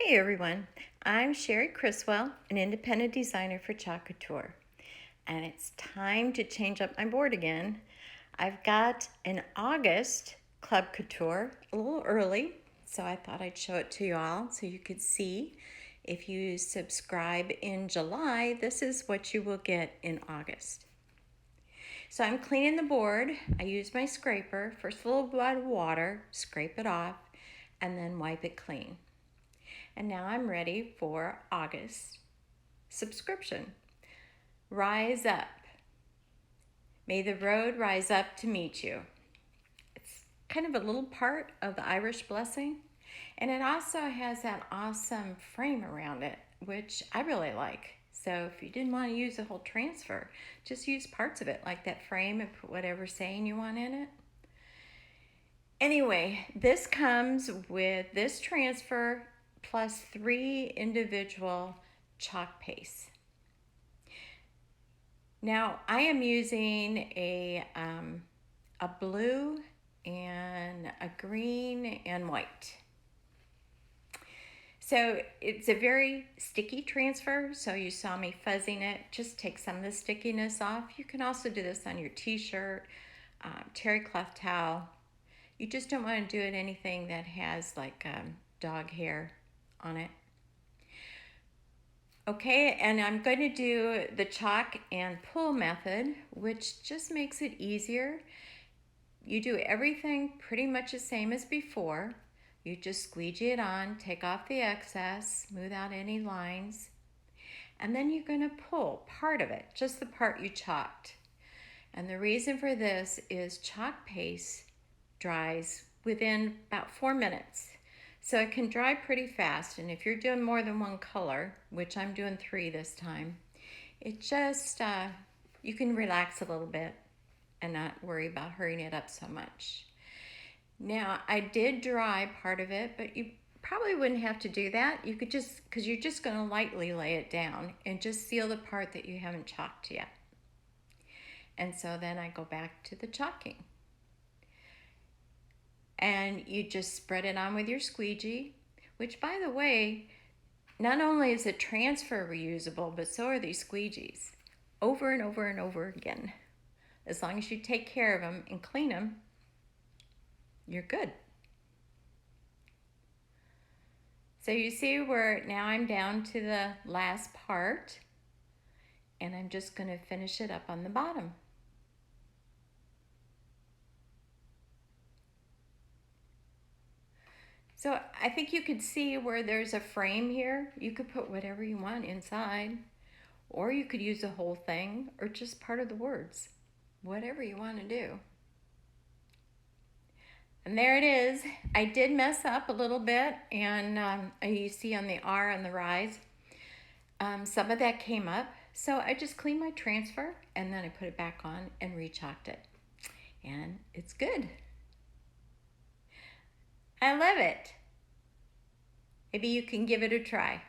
Hey everyone, I'm Sherry Criswell, an independent designer for Couture, and it's time to change up my board again. I've got an August Club Couture, a little early, so I thought I'd show it to you all so you could see. If you subscribe in July, this is what you will get in August. So I'm cleaning the board. I use my scraper. First a little bit of water, scrape it off, and then wipe it clean. And now I'm ready for August subscription. Rise up. May the road rise up to meet you. It's kind of a little part of the Irish blessing. And it also has that awesome frame around it, which I really like. So if you didn't want to use the whole transfer, just use parts of it, like that frame, and put whatever saying you want in it. Anyway, this comes with this transfer plus 3 individual chalk pastes. Now I am using a blue and a green and white. So it's a very sticky transfer, so you saw me fuzzing it. Just take some of the stickiness off. You can also do this on your t-shirt, terry cloth towel. You just don't want to do it anything that has like dog hair on it. Okay, and I'm going to do the chalk and pull method, which just makes it easier. You do everything pretty much the same as before. You just squeegee it on, take off the excess, smooth out any lines, and then you're going to pull part of it, just the part you chalked. And the reason for this is chalk paste dries within about 4 minutes. So it can dry pretty fast, and if you're doing more than one color, which I'm doing 3 this time, it just, you can relax a little bit and not worry about hurrying it up so much. Now, I did dry part of it, but you probably wouldn't have to do that. You could just, because you're just going to lightly lay it down and just seal the part that you haven't chalked yet. And so then I go back to the chalking. And you just spread it on with your squeegee, which, by the way, not only is the transfer reusable, but so are these squeegees, over and over and over again. As long as you take care of them and clean them, you're good. So you see where now I'm down to the last part, and I'm just going to finish it up on the bottom. So I think you could see where there's a frame here. You could put whatever you want inside, or you could use the whole thing, or just part of the words, whatever you want to do. And there it is. I did mess up a little bit, and you see on the R on the rise, some of that came up. So I just cleaned my transfer, and then I put it back on and re-chalked it. And it's good. I love it. Maybe you can give it a try.